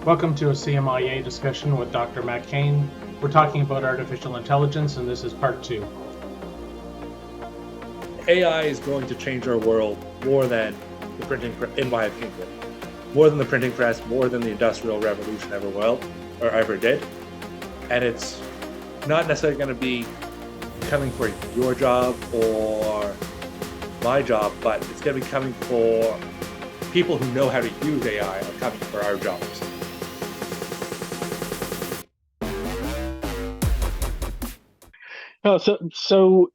Welcome to a CMIA discussion with Dr. Matt Kane. We're talking about artificial intelligence, and this is part 2. AI is going to change our world more than the printing press, in my opinion, more than the printing press, more than the Industrial Revolution ever will or ever did. And it's not necessarily going to be coming for your job or my job, but it's going to be coming for people who know how to use AI are coming for our jobs. Oh, so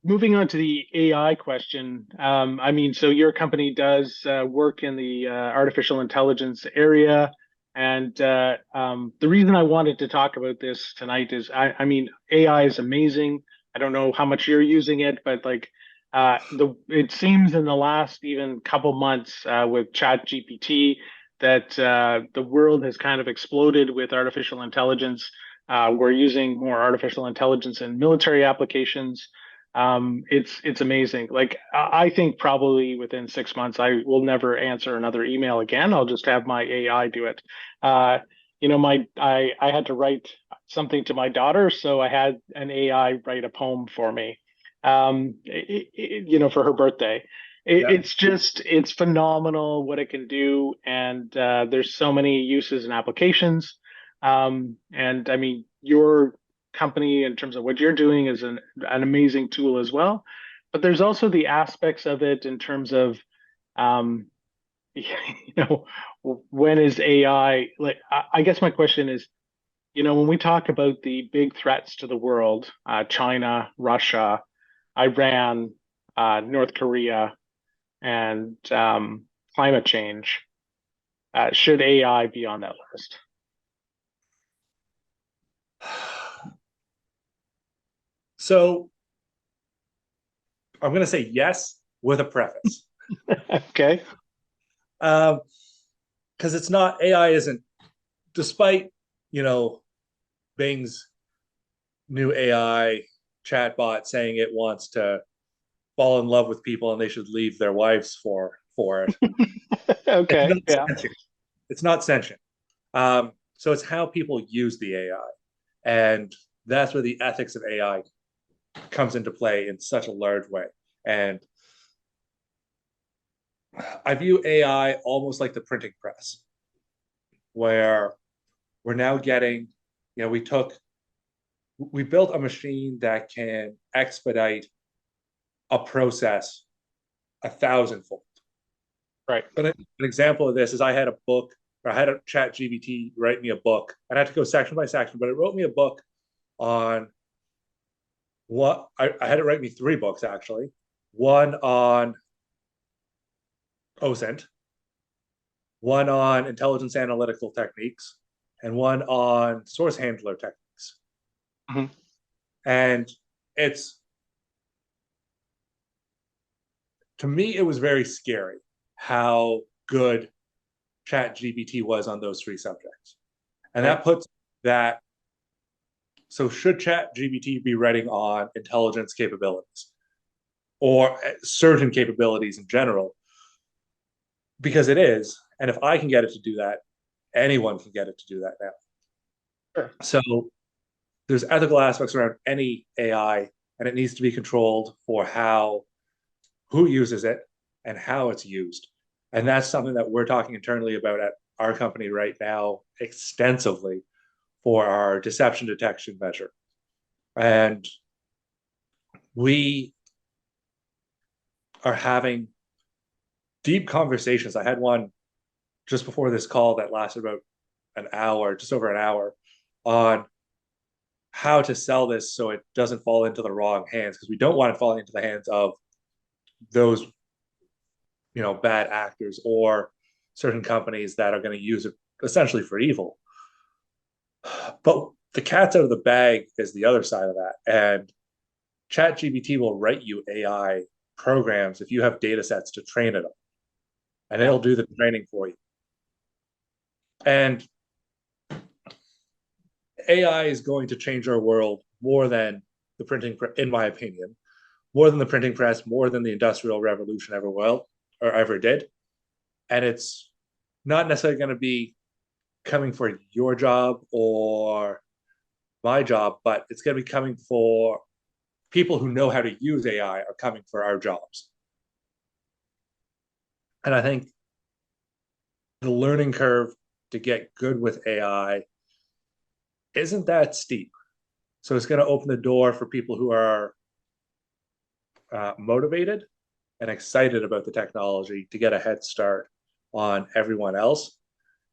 moving on to the AI question. So your company does work in the artificial intelligence area, and the reason I wanted to talk about this tonight is, AI is amazing. I don't know how much you're using it, but it seems in the last even couple months with Chat GPT that the world has kind of exploded with artificial intelligence. We're using more artificial intelligence in military applications. It's amazing. I think probably within 6 months I will never answer another email again. I'll just have my AI do it. I had to write something to my daughter, so I had an AI write a poem for me. For her birthday. It's phenomenal what it can do, and there's so many uses and applications. Your company, in terms of what you're doing, is an amazing tool as well. But there's also the aspects of it in terms of, um, when is AI, I guess my question is, when we talk about the big threats to the world, China, Russia, Iran, North Korea, and climate change, should AI be on that list? So I'm going to say yes with a preface. Okay. Because it's not, AI isn't, despite, Bing's new AI chatbot saying it wants to fall in love with people and they should leave their wives for it. Okay. Yeah. It's not sentient. So it's how people use the AI. And that's where the ethics of AI comes into play in such a large way. And I view AI almost like the printing press, where we're now getting, we built a machine that can expedite a process 1,000-fold. Right. But an example of this is I had a book, or I had a Chat GPT write me a book. I had to go section by section, but it wrote me a book on what I had it write me 3 books actually. One on OSINT, one on intelligence analytical techniques, and one on source handler techniques. Mm-hmm. And to me, it was very scary how good Chat GPT was on those 3 subjects. And that puts that. So should Chat GPT be writing on intelligence capabilities or certain capabilities in general? Because it is. And if I can get it to do that, anyone can get it to do that now. Sure. So there's ethical aspects around any AI, and it needs to be controlled for who uses it and how it's used. And that's something that we're talking internally about at our company right now extensively for our deception detection measure. And we are having deep conversations. I had one just before this call that lasted about an hour, just over an hour, on how to sell this so it doesn't fall into the wrong hands, because we don't want it falling into the hands of those bad actors or certain companies that are going to use it essentially for evil. But the cat's out of the bag is the other side of that. And ChatGPT will write you AI programs if you have data sets to train it on, and it'll do the training for you. And AI is going to change our world more than the printing, in my opinion, more than the printing press, more than the Industrial Revolution ever will or ever did. And it's not necessarily going to be coming for your job or my job, but it's going to be coming for people who know how to use AI are coming for our jobs. And I think the learning curve to get good with AI isn't that steep. So it's going to open the door for people who are motivated and excited about the technology to get a head start on everyone else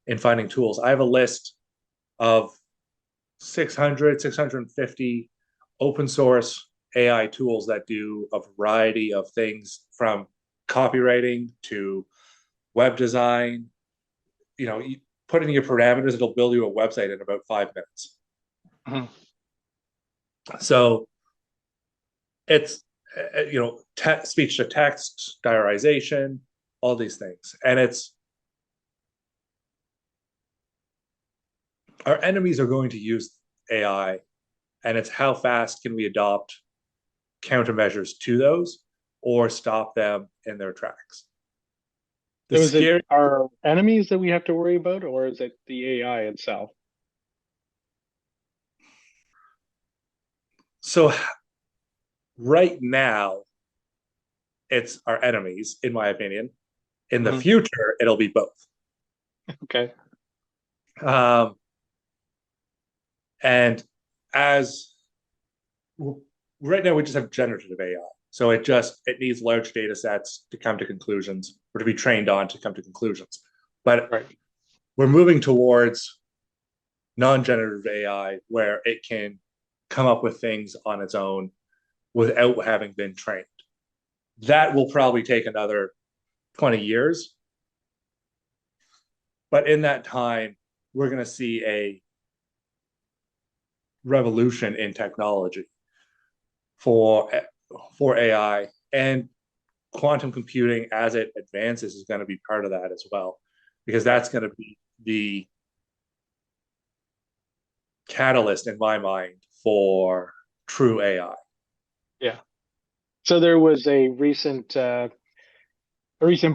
in finding tools. I have a list of 650 open source AI tools that do a variety of things from copywriting to web design. You know, you put in your parameters, it'll build you a website in about 5 minutes. Mhm. So it's, speech to text, diarization, all these things. And it's, our enemies are going to use AI, and it's how fast can we adopt countermeasures to those or stop them in their tracks. The So is it scary, our enemies that we have to worry about, or is it the AI itself? so right now, it's our enemies, in my opinion. In the Mhm. future, it'll be both. Okay. Um, and as right now, we just have generative AI. So it needs large data sets to come to conclusions or to be trained on to come to conclusions. But Right. we're moving towards non-generative AI where it can come up with things on its own without having been trained. That will probably take another 20 years. But in that time, we're going to see a revolution in technology for for AI, and quantum computing as it advances is going to be part of that as well, because Right. that's going to be the catalyst in my mind for true AI. Yeah. So there was a recent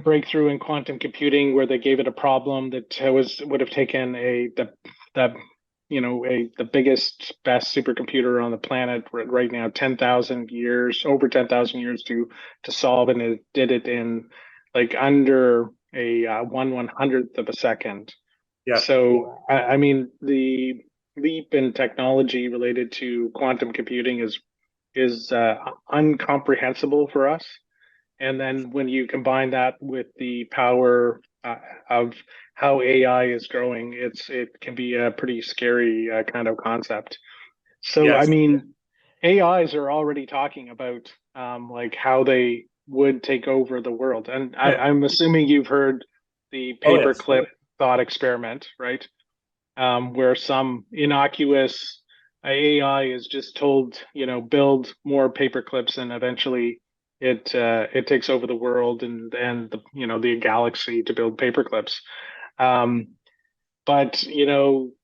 breakthrough in quantum computing where they gave it a problem that would have taken the the biggest best supercomputer on the planet right now 10,000 years over 10,000 years to solve, and it did it in like under a 1/100th of a second. Yeah. So I mean the leap in technology related to quantum computing is incomprehensible for us. And then when you combine that with the power of how AI is growing, it can be a pretty scary kind of concept. So I Yes. mean, AIs are already talking about like how they would take over the world, and No. I'm assuming you've heard the Oh yes. paperclip thought experiment, right? Where some innocuous AI is just told, build more paper clips, and eventually it takes over the world and the galaxy to build paper clips. Um, but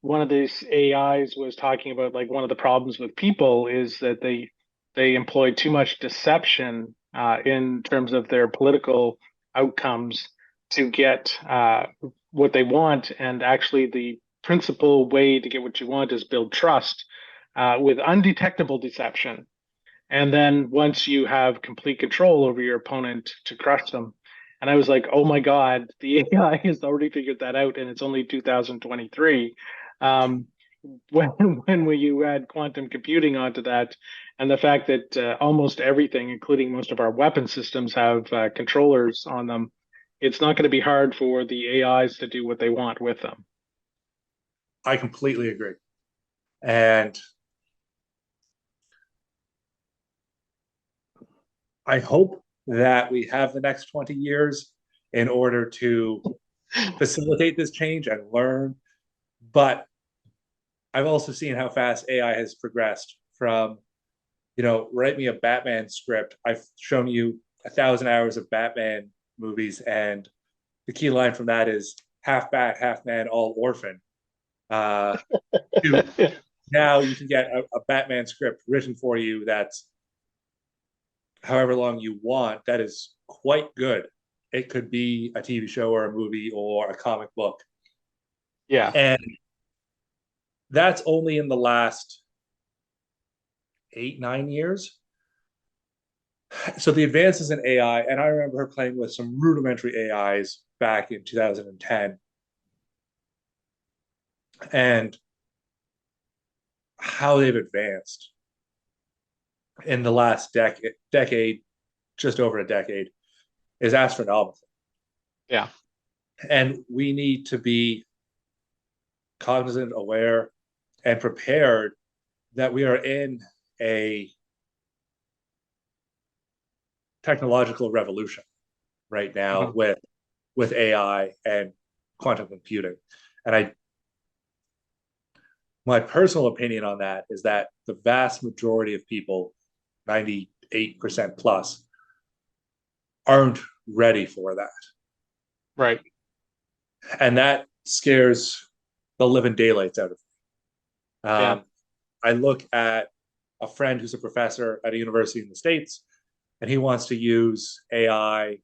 one of these AIs was talking about like one of the problems with people is that they employ too much deception in terms of their political outcomes to get what they want. And actually, the principal way to get what you want is build trust with undetectable deception. And then once you have complete control over your opponent to crush them. And I was like, oh my God, the AI has already figured that out, and it's only 2023. Um, when when you add quantum computing onto that, and the fact that almost everything, including most of our weapon systems, have controllers on them, it's not going to be hard for the AIs to do what they want with them. I completely agree. And I hope that we have the next 20 years in order to facilitate this change and learn. But I've also seen how fast AI has progressed from, write me a Batman script. I've shown you 1,000 hours of Batman movies, and the key line from that is half bat, half man, all orphan. Uh, to now you can get a Batman script written for you that's however long you want. That is quite good. It could be a TV show or a movie or a comic book. Yeah. And that's only in the last 8, 9 years. So the advances in AI, and I remember her playing with some rudimentary AIs back in 2010, and how they've advanced in the last decade, just over a decade, is astronomical. Yeah. And we need to be cognizant, aware, and prepared that we are in a technological revolution right now Mhm. with AI and quantum computing. And my personal opinion on that is that the vast majority of people, 98% plus, aren't ready for that. Right. And that scares the living daylights out of me. Yeah. I look at a friend who's a professor at a university in the States, and he wants to use AI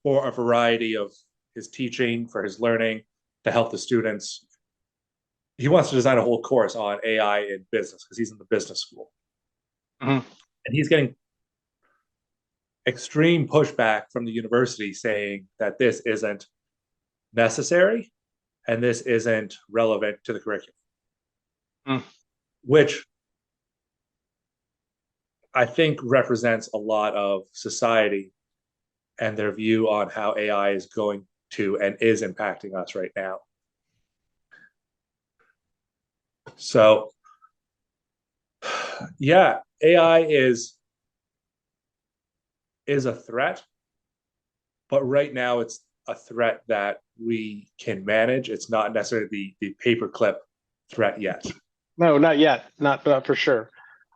for a variety of his teaching, for his learning, to help the students. He wants to design a whole course on AI in business because he's in the business school. Mhm. And he's getting extreme pushback from the university saying that this isn't necessary and this isn't relevant to the curriculum, Mm. which I think represents a lot of society and their view on how AI is going to and is impacting us right now. So, yeah, AI is a threat, but right now it's a threat that we can manage. It's not necessarily the paperclip threat yet. No, not yet. Not for sure.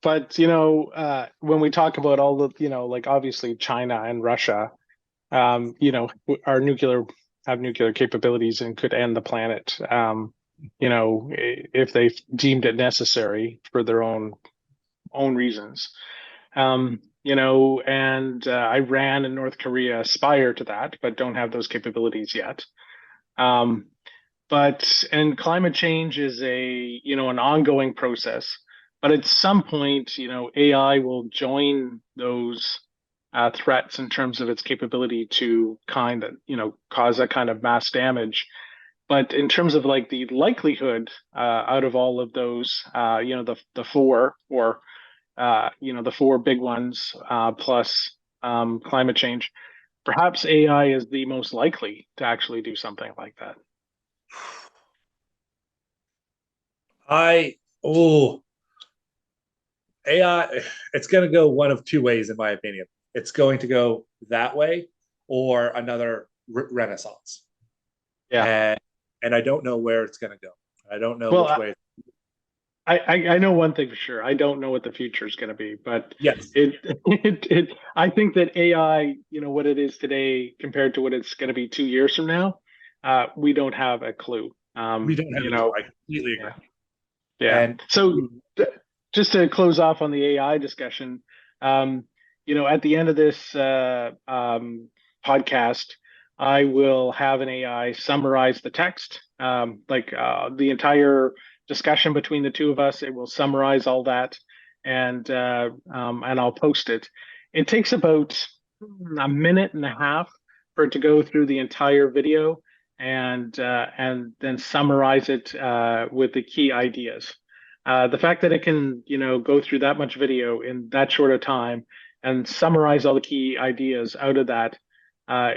But when we talk about all the, like obviously China and Russia, are have nuclear capabilities and could end the planet, if they deemed it necessary for their own reasons. And Iran and North Korea aspire to that, but don't have those capabilities yet. Um, and climate change is an ongoing process. But at some point, AI will join those threats in terms of its capability to cause that kind of mass damage. But in terms of like the likelihood out of all of those, the four or the four big ones plus climate change, perhaps AI is the most likely to actually do something like that. I oh AI, it's going to go one of two ways, in my opinion. It's going to go that way or another renaissance, Yeah. and I don't know where it's going to go. I don't know Well, which way. I know one thing for sure. I don't know what the future is going to be, but Yes, I think that AI, what it is today compared to what it's going to be 2 years from now, we don't have a clue. we don't have. I completely agree. Yeah, yeah. And So just to close off on the AI discussion, at the end of this podcast, I will have an AI summarize the text, like the entire discussion between the two of us. It will summarize all that, and I'll post it. It takes about a minute and a half for it to go through the entire video and then summarize it with the key ideas. The fact that it can, go through that much video in that short a time and summarize all the key ideas out of that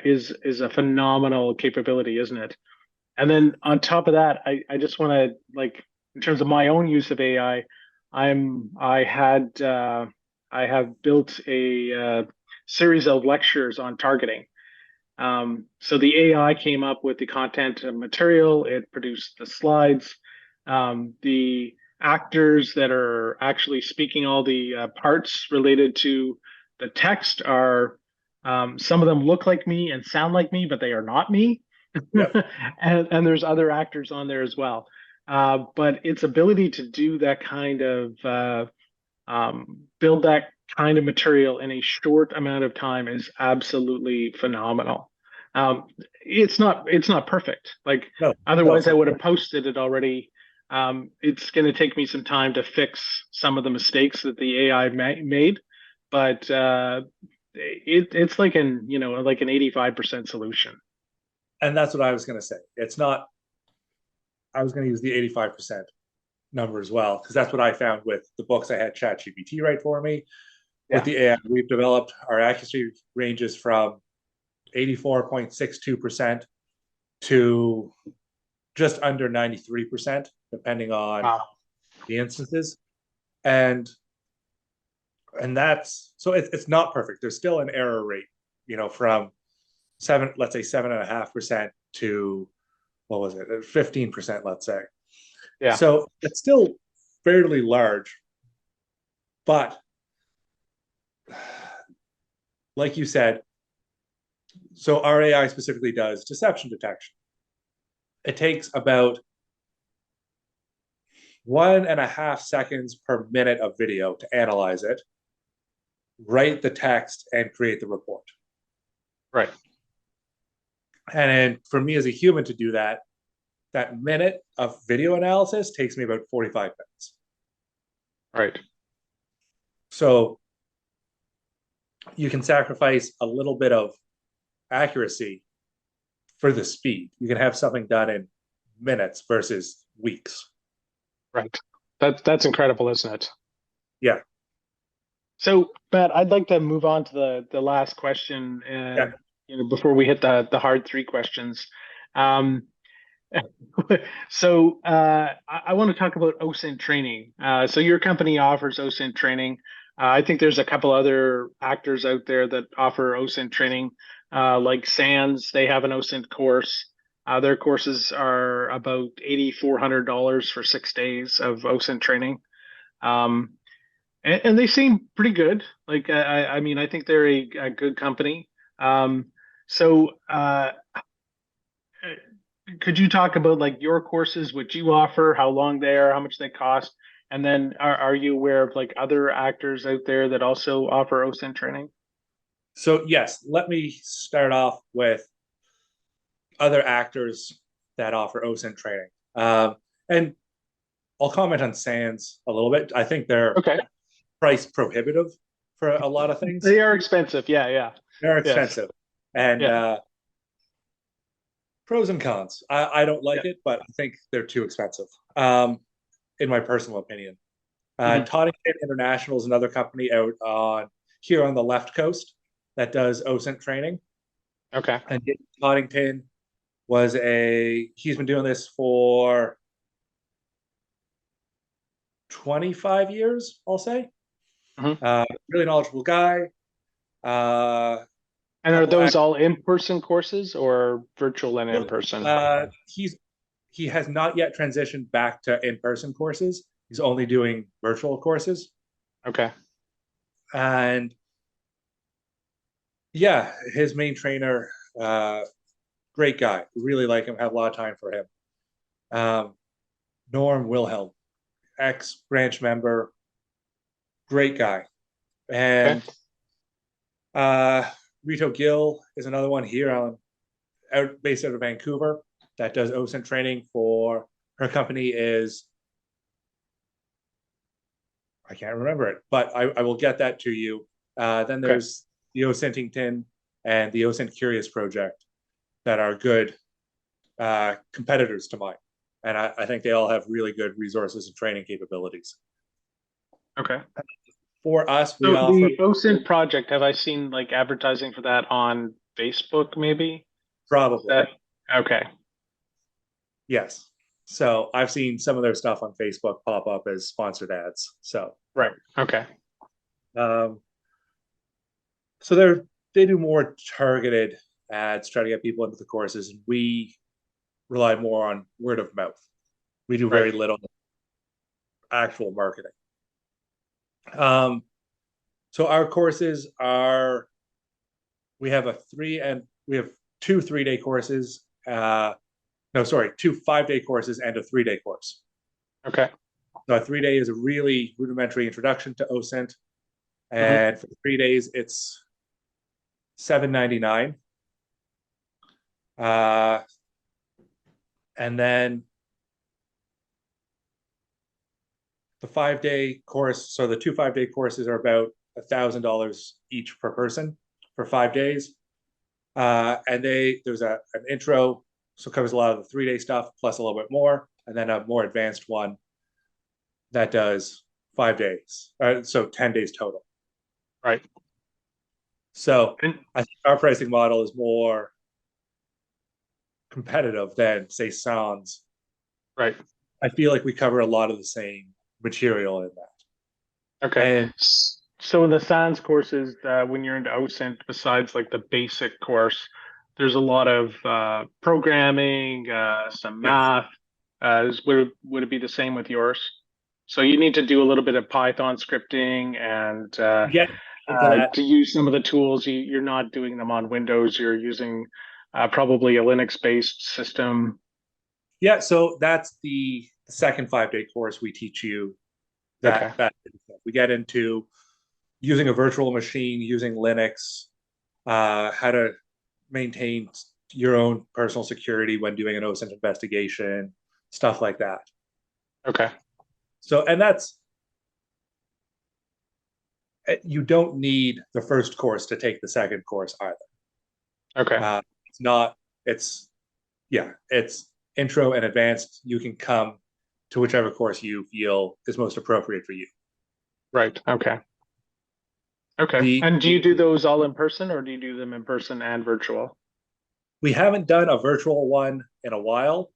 is a phenomenal capability, isn't it? And then on top of that, I just want to like in terms of my own use of AI, I had I have built a series of lectures on targeting. So the AI came up with the content and material, it produced the slides. The actors that are actually speaking all the parts related to the text are some of them look like me and sound like me, but they are not me. yep. And there's other actors on there as well. But its ability to do that kind of build that kind of material in a short amount of time is absolutely phenomenal. It's not perfect. Like No, no, otherwise, I for would sure. have posted it already. It's going to take me some time to fix some of the mistakes that the AI made, but it's like like an 85% solution. And that's what I was going to say. It's not. I was going to use the 85% number as well because that's what I found with the books I had ChatGPT write for me. With Yeah. the AI we've developed, our accuracy ranges from 84.62% to just under 93%, depending on Wow. the instances. And that's so it's not perfect. There's still an error rate, from let's say 7.5% to what was it, 15%, let's say. Yeah. So it's still fairly large, but like you said, so our AI specifically does deception detection. It takes about 1.5 seconds per minute of video to analyze it, write the text, and create the report. Right. And then for me as a human to do that, that minute of video analysis takes me about 45 minutes. Right. So you can sacrifice a little bit of accuracy for the speed. You can have something done in minutes versus weeks. Right. That's incredible, isn't it? Yeah. So, Matt, I'd like to move on to the last question, Yeah. before we hit the hard three questions. Um, so, I want to talk about OSINT training. So, your company offers OSINT training. I think there's a couple other actors out there that offer OSINT training, like SANS. They have an OSINT course. Their courses are about $8,400 for 6 days of OSINT training. Um, and they seem pretty good. Like I mean, I think they're a good company. So could you talk about like your courses, what you offer, how long they are, how much they cost, and then are you aware of like other actors out there that also offer OSINT training? So yes, let me start off with other actors that offer OSINT training. And I'll comment on SANS a little bit. I think they're Okay, price prohibitive for a lot of things. they are expensive. Yeah, yeah, They're yes, expensive. And yeah, pros and cons. I don't yeah. like it, but I think they're too expensive, in my personal opinion. Mhm. Toddington International is another company out on here on the left coast that does OSINT training. Okay, And Toddington he's been doing this for 25 years, I'll say. Mhm. Really knowledgeable guy. Uh, And are couple those all in-person courses or virtual and Really, in-person? he has not yet transitioned back to in-person courses. He's only doing virtual courses. Okay, And yeah, his main trainer, great guy. Really like him, have a lot of time for him. Um, Norm Wilhelm, ex branch member, great guy. okay, And Rito Gill is another one here based out of Vancouver that does OSINT training for her company is I can't remember it, but I will get that to you. Then okay. there's the OSINTington and the OSINT Curious project that are good competitors to mine. And I think they all have really good resources and training capabilities. Okay. For us, we So offer the OSINT project, have I seen like advertising for that on Facebook maybe? Is probably, that okay? yes. So I've seen some of their stuff on Facebook pop up as sponsored ads. So Right. Okay. um, so they do more targeted ads, try to get people into the courses. And we rely more on word of mouth. We do Right. very little actual marketing. Um, so our courses are we have 2 3-day courses. No, sorry, 2 5-day courses and a 3-day course. Okay. So a 3-day is a really rudimentary introduction to OSINT, Hmm. and for 3 days it's $7.99. And then the 5-day course. So the 2 5-day courses are about $1,000 each per person for 5 days. And there's an intro, so it covers a lot of the 3-day stuff plus a little bit more, and then a more advanced one that does 5 days. So 10 days total. Right. So And I think our pricing model is more competitive than, say, Sans. right. I feel like we cover a lot of the same material in that. Okay. And So in the SANS courses, when you're into OSINT, besides like the basic course, there's a lot of programming, some yes, math. Would it be the same with yours? So you need to do a little bit of Python scripting and we get into that. to use some of the tools. You're not doing them on Windows. You're using probably a Linux-based system. Yeah, so that's the second 5-day course. We teach you Okay. that we get into using a virtual machine, using Linux, how to maintain your own personal security when doing an OSINT investigation, stuff like that. Okay. So, and that's, you don't need the first course to take the second course either. Okay. It's not, it's, yeah, it's intro and advanced. You can come to whichever course you feel is most appropriate for you. Right. Okay. Okay. The And do you do those all in person or do you do them in person and virtual? We haven't done a virtual one in a while.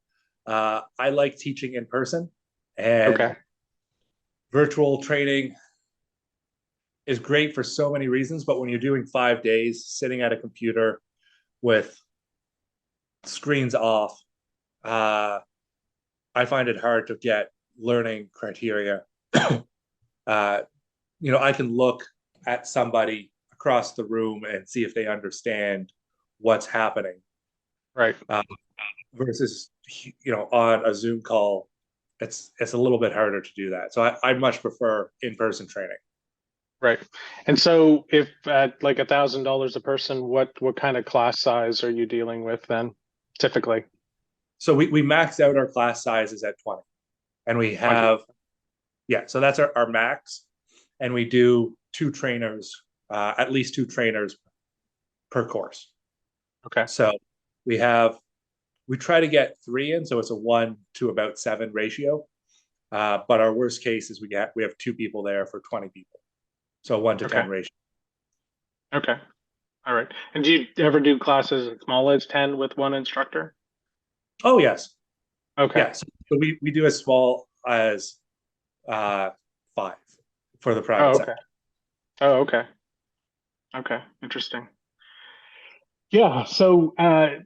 I like teaching in person, and Okay. virtual training is great for so many reasons. But when you're doing 5 days sitting at a computer with screens off, I find it hard to get learning criteria. I can look at somebody across the room and see if they understand what's happening. Right. Versus on a Zoom call, it's a little bit harder to do that. So I much prefer in-person training. Right. And so if at like $1,000 a person, what kind of class size are you dealing with then typically? So we max out our class sizes at 20, and we 20. have, yeah, so that's our max, and we do at least two trainers per course. Okay. So we try to get 3 in, so it's a 1 to about 7 ratio. But our worst case is we have 2 people there for 20 people, so 1 to 10 Okay. ratio. Okay. All right. And do you ever do classes as small as 10 with one instructor? Oh yes, Okay. yes. So we do as small as 5 for the Oh, private okay. sector. Oh, okay. Okay. Interesting. Yeah. So, uh,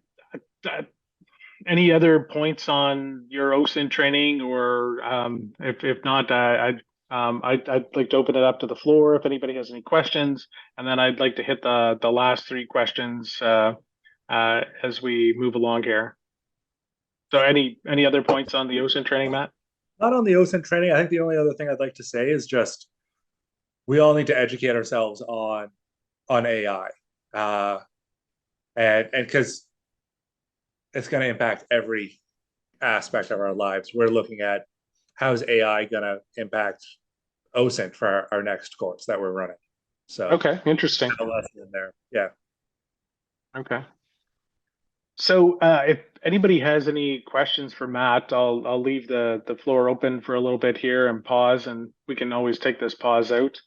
any other points on your OSINT training, or if not, I'd like to open it up to the floor if anybody has any questions, and then I'd like to hit the last 3 questions as we move along here. So, any other points on the OSINT training, Matt? Not on the OSINT training. I think the only other thing I'd like to say is just we all need to educate ourselves on AI, and because it's going to impact every aspect of our lives. We're looking at how's AI going to impact OSINT for our next course that we're running. So Okay, interesting. a lesson in there. Yeah. Okay. So, if anybody has any questions for Matt, I'll leave the floor open for a little bit here and pause, and we can always take this pause out.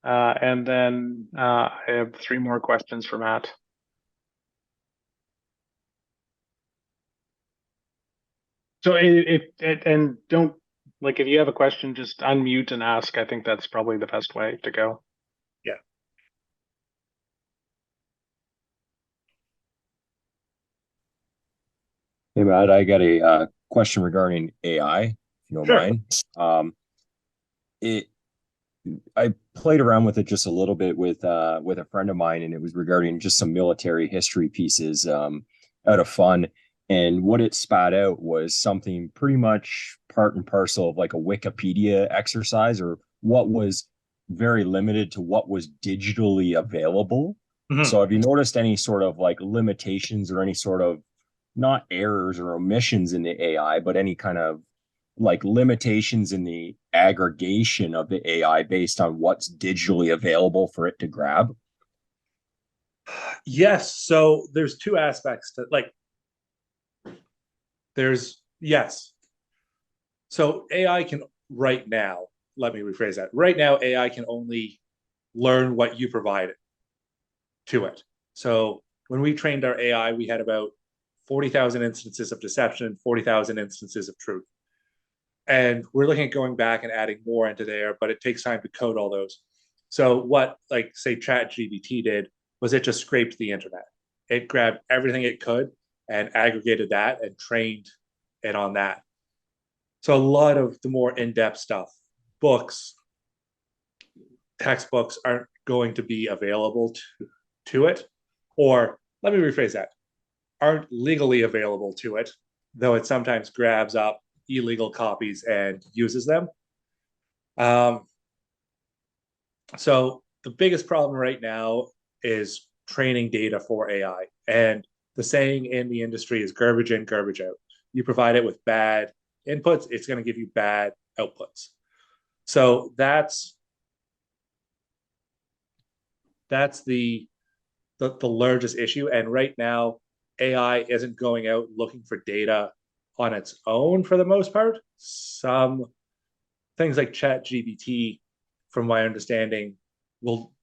And then I have 3 more questions for Matt. So, and don't like if you have a question, just unmute and ask. I think that's probably the best way to go. Yeah. Hey Matt, I got a question regarding AI, if you don't Sure. mind. It I played around with it just a little bit with a friend of mine, and it was regarding just some military history pieces out of fun. And what it spat out was something pretty much part and parcel of like a Wikipedia exercise, or what was very limited to what was digitally available. Mhm. So have you noticed any sort of like limitations or any sort of not errors or omissions in the AI, but any kind of like limitations in the aggregation of the AI based on what's digitally available for it to grab? Yes. So there's two aspects to like there's yes. So AI can right now, let me rephrase that. Right now, AI can only learn what you provide to it. So when we trained our AI, we had about 40,000 instances of deception, 40,000 instances of truth. And we're looking at going back and adding more into there, but it takes time to code all those. So what, like, say, ChatGPT did was it just scraped the internet. It grabbed everything it could and aggregated that and trained it on that. So a lot of the more in-depth stuff, books, textbooks aren't going to be available to it. Or let me rephrase that, aren't legally available to it, though it sometimes grabs up illegal copies and uses them. So the biggest problem right now is training data for AI. And the saying in the industry is garbage in, garbage out. You provide it with bad inputs, it's going to give you bad outputs. So that's the largest issue. And right now, AI isn't going out looking for data on its own for the most part. Some things like ChatGPT, from my understanding, will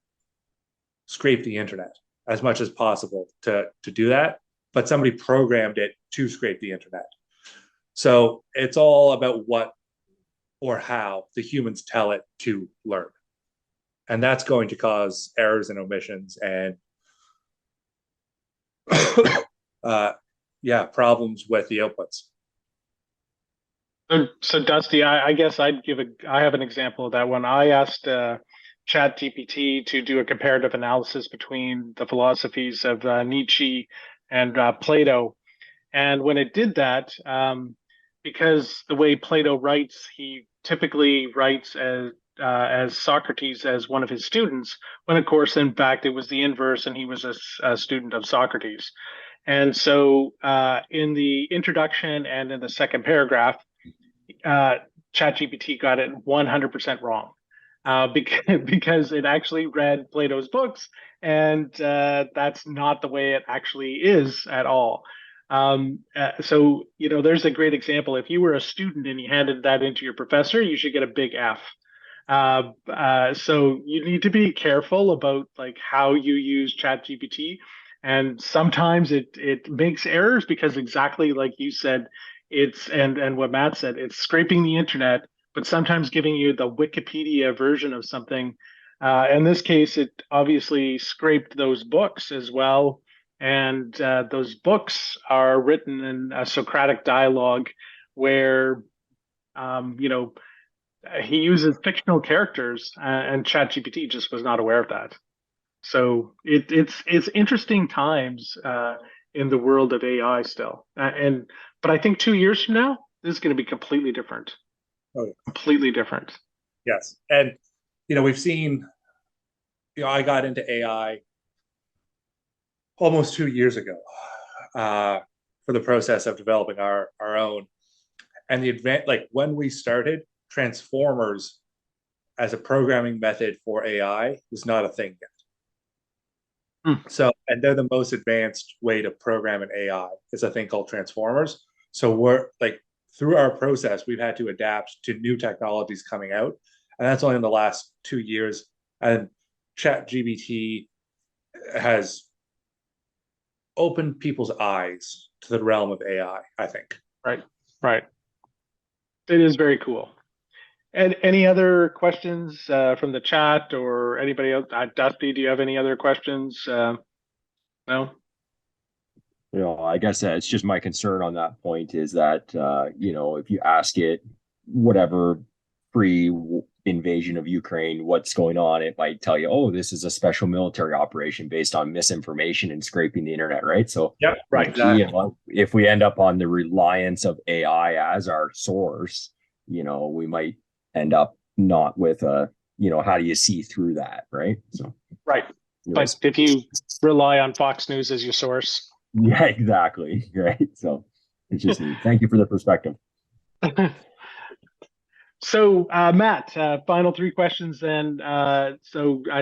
scrape the internet as much as possible to do that. But somebody programmed it to scrape the internet. So it's all about what or how the humans tell it to learn. And that's going to cause errors and omissions and problems with the outputs. So Dusty, I guess I have an example of that one. I asked ChatGPT to do a comparative analysis between the philosophies of Nietzsche and Plato. And when it did that, because the way Plato writes, he typically writes as Socrates as one of his students, when of course, in fact, it was the inverse, and he was a student of Socrates. And so in the introduction and in the second paragraph, ChatGPT got it 100% wrong because it actually read Plato's books, and that's not the way it actually is at all. So, there's a great example. If you were a student and you handed that into your professor, you should get a big F. So you need to be careful about like how you use ChatGPT, and sometimes it makes errors because exactly like you said, and what Matt said, it's scraping the internet, but sometimes giving you the Wikipedia version of something. In this case, it obviously scraped those books as well, and those books are written in a Socratic dialogue where he uses fictional characters, and ChatGPT just was not aware of that. So it's interesting times in the world of AI still, but I think 2 years from now, this is going to be completely different. Oh, yeah. Completely different. Yes, and we've seen. I got into AI almost 2 years ago for the process of developing our own, and like when we started, transformers as a programming method for AI was not a thing yet. So, and they're the most advanced way to program an AI is a thing called transformers. So we're like through our process, we've had to adapt to new technologies coming out, and that's only in the last 2 years. And ChatGPT has opened people's eyes to the realm of AI, I think. Right. It is very cool. And any other questions from the chat or anybody else? Dusty, do you have any other questions? No? I guess it's just my concern on that point is that, if you ask it whatever pre-invasion of Ukraine, what's going on, it might tell you, oh, this is a special military operation based on misinformation and scraping the internet, right? So, yep, right. Exactly. If we end up on the reliance of AI as our source, we might end up not with how do you see through that, right? So right. But if you rely on Fox News as your source, Yeah, exactly. Right. So it's just neat. Thank you for the perspective. So, Matt, final three questions then.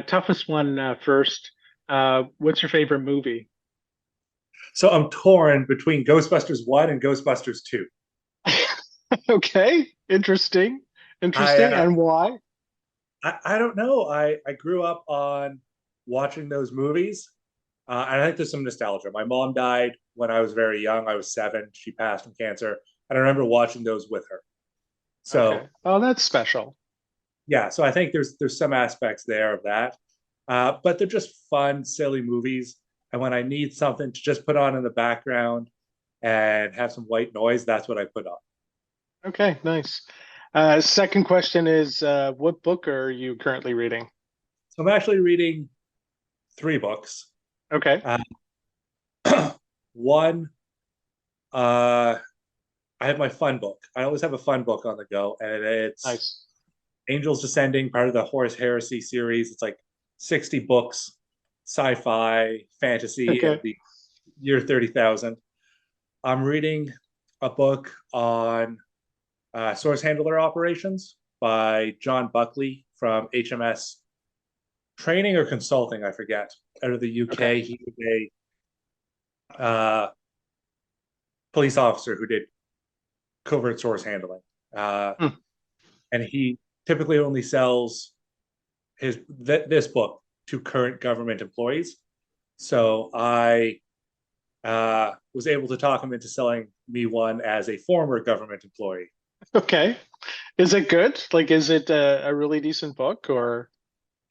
Toughest one first. What's your favorite movie? So I'm torn between Ghostbusters 1 and Ghostbusters 2. Okay, interesting. I Interesting. And why? I don't know. I grew up on watching those movies. And I think there's some nostalgia. My mom died when I was very young. I was 7. She passed from cancer. And I remember watching those with her. Okay. So Oh, that's special. yeah, so I think there's some aspects there of that. But they're just fun, silly movies. And when I need something to just put on in the background and have some white noise, that's what I put on. Okay, nice. Second question is, what book are you currently reading? So I'm actually reading 3 books. Okay, Uh, One, uh, I have my fun book. I always have a fun book on the go, and it's nice. Angels Descending, part of the Horus Heresy series. It's like 60 books, sci-fi, fantasy in Okay, the year 30,000. I'm reading a book on source handler operations by John Buckley from HMS Training or Consulting, I forget, out of the okay, UK. He was a police officer who did covert source handling. Uh, Hmm. and he typically only sells this book to current government employees. So I was able to talk him into selling me one as a former government employee. Okay. Is it good? Like, is it a really decent book or?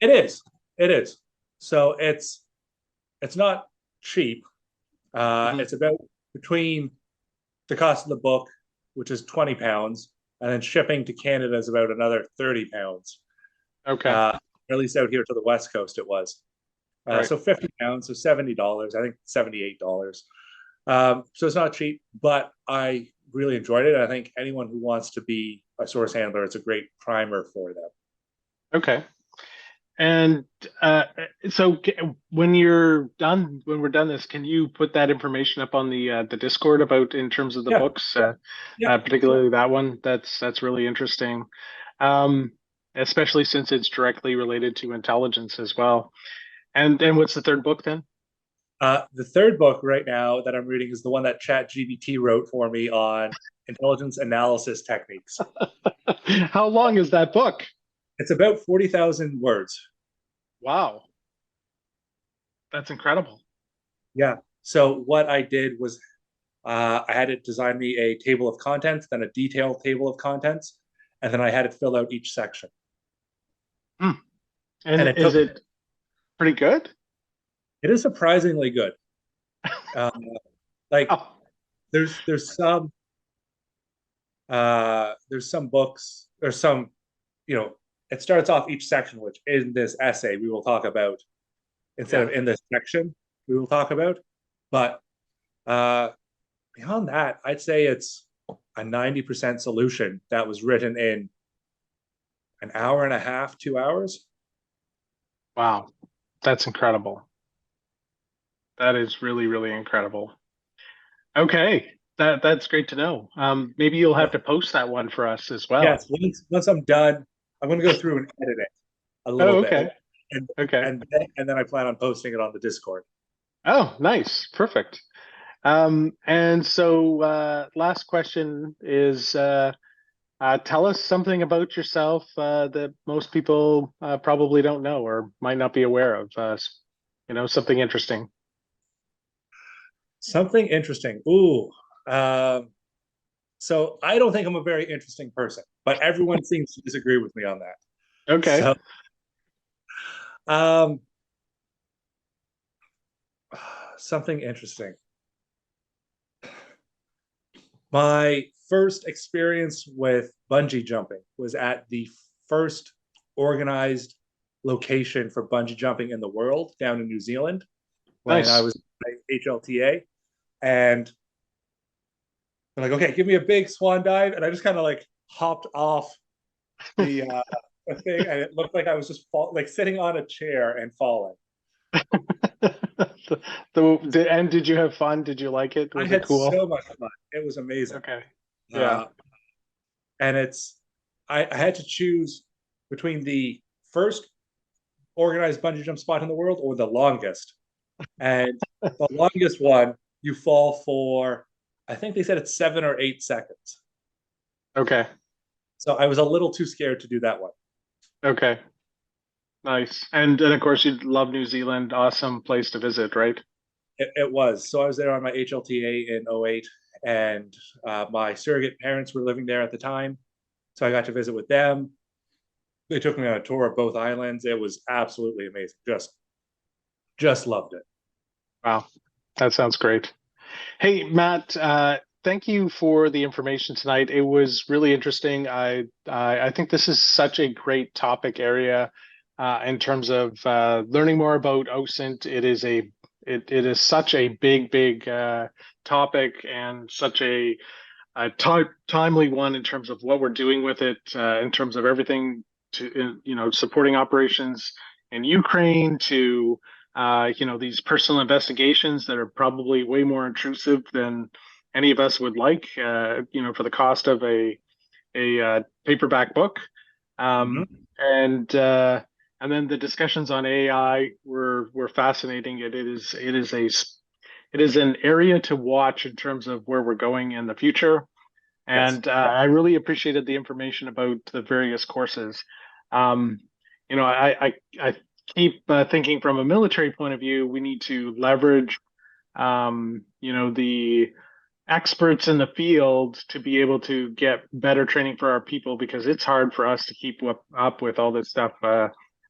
It is. It is. So it's not cheap. Mhm. It's about between the cost of the book, which is £20, and then shipping to Canada is about another £30. Okay, Uh, at least out here to the West Coast, it was. right. So £50, so $70. I think $78. So it's not cheap, but I really enjoyed it. I think anyone who wants to be a source handler, it's a great primer for them. Okay. And uh, when when we're done this, can you put that information up on the Discord about in terms of the Yeah, books, yeah. particularly that one? That's really interesting, um, especially since it's directly related to intelligence as well. And what's the third book then? The third book right now that I'm reading is the one that ChatGPT wrote for me on intelligence analysis techniques. How long is that book? It's about 40,000 words. Wow, that's incredible. Yeah. So what I did was I had it design me a table of contents, then a detailed table of contents, and then I had it fill out each section. Hmm. And And it is took it pretty good? it is surprisingly good. Um, like Oh, there's some books or some you know it starts off each section which in this essay we will talk about instead yeah. of in this section we will talk about, but uh beyond that I'd say it's a 90% solution that was written in an hour and a half, 2 hours. Wow, that's incredible. That is really, really incredible. Okay, that's great to know. Maybe you'll Yeah. have to post that one for us as well. Yes, once I'm done I'm going to go through and edit it a little Oh, bit, okay. and Okay. and then I plan on posting it on the Discord. Oh, nice. Perfect. Last question is, tell us something about yourself that most people probably don't know or might not be aware of. Something interesting. Something interesting. Ooh. um So I don't think I'm a very interesting person, but everyone seems to disagree with me on that. Okay. So, um, something interesting. My first experience with bungee jumping was at the first organized location for bungee jumping in the world down in New Zealand when I Nice. was at HLTA. And they're like, okay, give me a big swan dive. And I just kind of like hopped off the thing, and it looked like I was just sitting on a chair and falling. And did you have fun? Did you like it? I Was it had cool? so much fun. It was amazing. Okay. Yeah. Uh, and I had to choose between the first organized bungee jump spot in the world or the longest. And the longest one, you fall for, I think they said it's 7 or 8 seconds. Okay. So I was a little too scared to do that one. Okay. Nice. And of course you love New Zealand. Awesome place to visit, right? It was. So I was there on my HLTA in '08, and my surrogate parents were living there at the time. So I got to visit with them. They took me on a tour of both islands. It was absolutely amazing. Just loved it. Wow. That sounds great. Hey, Matt, thank you for the information tonight. It was really interesting. I think this is such a great topic area in terms of learning more about OSINT. It is such a big topic and such a timely one in terms of what we're doing with it, in terms of everything to supporting operations in Ukraine to these personal investigations that are probably way more intrusive than any of us would like, for the cost of a paperback book. Um, Mhm. and then the discussions on AI were fascinating. It is an area to watch in terms of where we're going in the future. Yes. And I really appreciated the information about the various courses. Um, I keep thinking from a military point of view, we need to leverage, the experts in the field to be able to get better training for our people because it's hard for us to keep up with all this stuff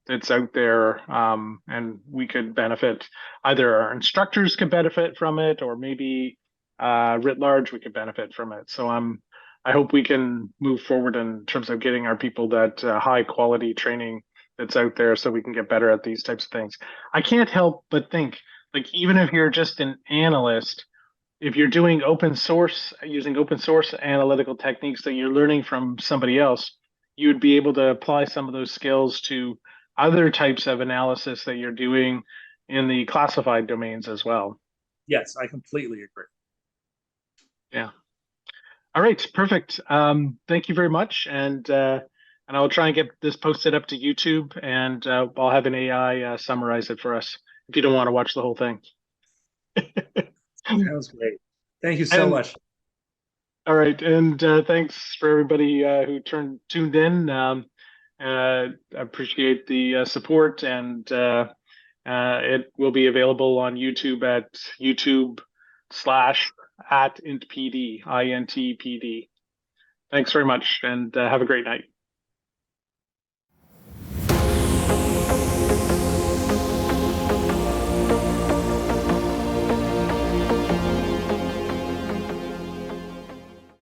that's out there. And we could benefit, either our instructors could benefit from it, or maybe writ large we could benefit from it. So I hope we can move forward in terms of getting our people that high quality training that's out there so we can get better at these types of things. I can't help but think, like, even if you're just an analyst, if you're doing open source, using open source analytical techniques that you're learning from somebody else, you would be able to apply some of those skills to other types of analysis that you're doing in the classified domains as well. Yes, I completely agree. Yeah. All right, perfect. Thank you very much, and I'll try and get this posted up to YouTube, and I'll have an AI summarize it for us if you don't want to watch the whole thing. Sounds great. Thank you so And much. all right, and thanks for everybody who tuned in. I appreciate the support, and it will be available on YouTube at YouTube/@IntPD, INTPD. Thanks very much, and have a great night.